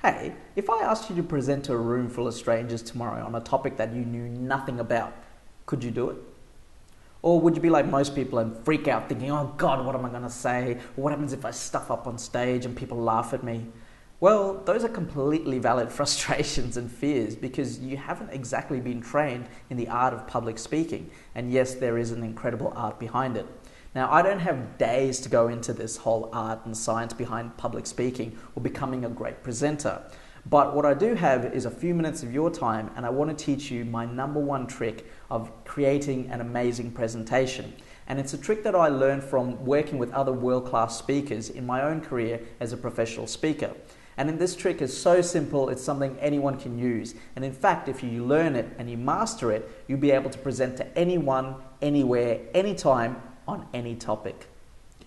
Hey, if I asked you to present to a room full of strangers tomorrow on a topic that you knew nothing about, could you do it? Or would you be like most people and freak out thinking, oh God, what am I going to say? Or what happens if I stuff up on stage and people laugh at me? Well, those are completely valid frustrations and fears because you haven't exactly been trained in the art of public speaking. And yes, there is an incredible art behind it. Now, I don't have days to go into this whole art and science behind public speaking or becoming a great presenter. But what I do have is a few minutes of your time, and I want to teach you my #1 trick of creating an amazing presentation. And it's a trick that I learned from working with other world-class speakers in my own career as a professional speaker. And this trick is so simple, it's something anyone can use. And in fact, if you learn it and you master it, you'll be able to present to anyone, anywhere, anytime, on any topic.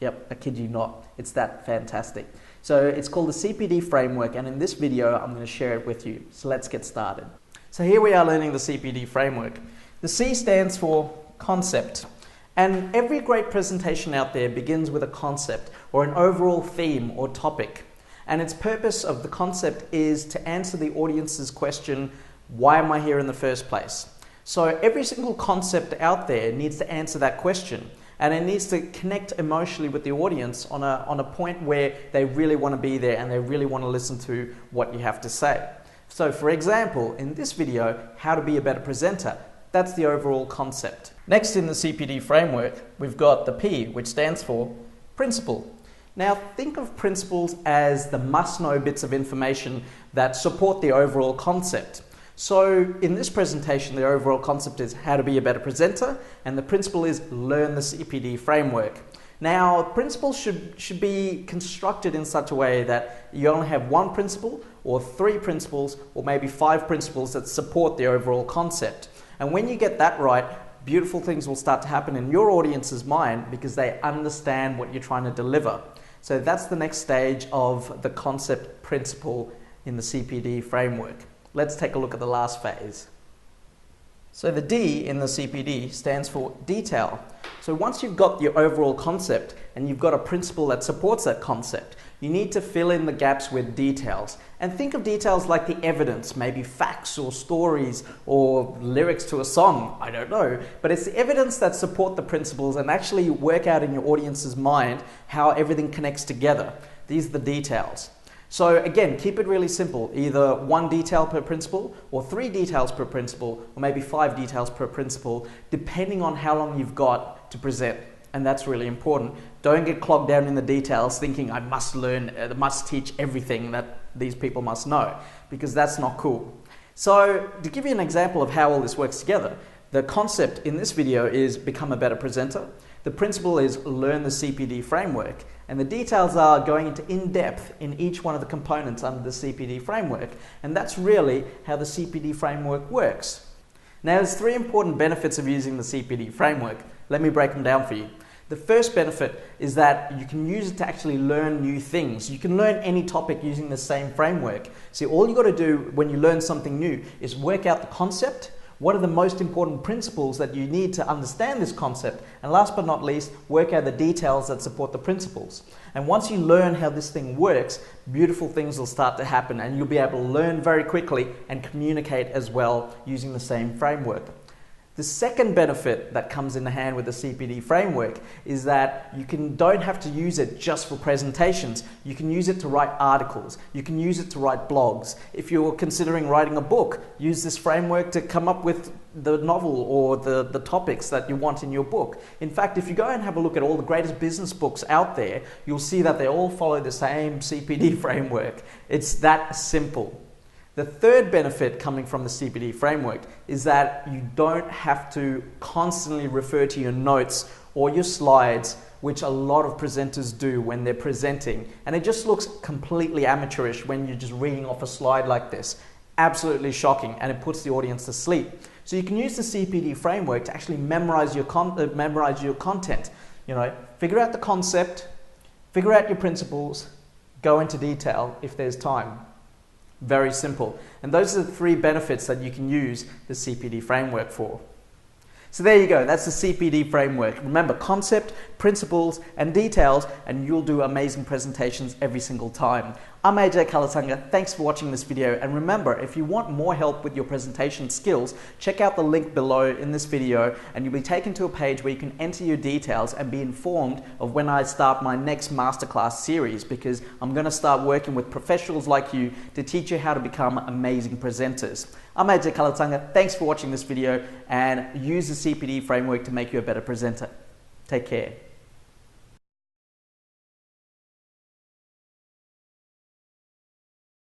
Yep, I kid you not, it's that fantastic. So it's called the CPD framework, and in this video, I'm going to share it with you. So let's get started. So here we are learning the CPD framework. The C stands for concept. And every great presentation out there begins with a concept or an overall theme or topic. And its purpose of the concept is to answer the audience's question, why am I here in the first place? So every single concept out there needs to answer that question. And it needs to connect emotionally with the audience on a point where they really want to be there and they really want to listen to what you have to say. So for example, in this video, how to be a better presenter, that's the overall concept. Next in the CPD framework, we've got the P, which stands for principle. Now think of principles as the must-know bits of information that support the overall concept. So in this presentation, the overall concept is how to be a better presenter, and the principle is learn the CPD framework. Now, principles should be constructed in such a way that you only have one principle or 3 principles or maybe 5 principles that support the overall concept. And when you get that right, beautiful things will start to happen in your audience's mind because they understand what you're trying to deliver. So that's the next stage of the concept principle in the CPD framework. Let's take a look at the last phase. So the D in the CPD stands for detail. So once you've got your overall concept and you've got a principle that supports that concept, you need to fill in the gaps with details. And think of details like the evidence, maybe facts or stories or lyrics to a song, I don't know. But it's the evidence that support the principles and actually work out in your audience's mind how everything connects together. These are the details. So again, keep it really simple, either 1 detail per principle or 3 details per principle or maybe 5 details per principle, depending on how long you've got to present. And that's really important. Don't get clogged down in the details thinking I must learn, must teach everything that these people must know, because that's not cool. So to give you an example of how all this works together, the concept in this video is become a better presenter. The principle is learn the CPD framework. And the details are going into in-depth in each one of the components under the CPD framework. And that's really how the CPD framework works. Now, there's 3 important benefits of using the CPD framework. Let me break them down for you. The first benefit is that you can use it to actually learn new things. You can learn any topic using the same framework. See, all you got to do when you learn something new is work out the concept. What are the most important principles that you need to understand this concept? And last but not least, work out the details that support the principles. And once you learn how this thing works, beautiful things will start to happen and you'll be able to learn very quickly and communicate as well using the same framework. The second benefit that comes in hand with the CPD framework is that you don't have to use it just for presentations. You can use it to write articles. You can use it to write blogs. If you're considering writing a book, use this framework to come up with the novel or the topics that you want in your book. In fact, if you go and have a look at all the greatest business books out there, you'll see that they all follow the same CPD framework. It's that simple. The third benefit coming from the CPD framework is that you don't have to constantly refer to your notes or your slides, which a lot of presenters do when they're presenting. And it just looks completely amateurish when you're just reading off a slide like this. Absolutely shocking, and it puts the audience to sleep. So you can use the CPD framework to actually memorize your content. You know, figure out the concept, figure out your principles, go into detail if there's time. Very simple. And those are the 3 benefits that you can use the CPD framework for. So there you go, that's the CPD framework. Remember, concept, principles, and details, and you'll do amazing presentations every single time. I'm AJ Kulatunga. Thanks for watching this video, and remember, if you want more help with your presentation skills, check out the link below in this video and you'll be taken to a page where you can enter your details and be informed of when I start my next masterclass series, because I'm going to start working with professionals like you to teach you how to become amazing presenters. I'm AJ Kulatunga. Thanks for watching this video, and use the CPD framework to make you a better presenter. Take care.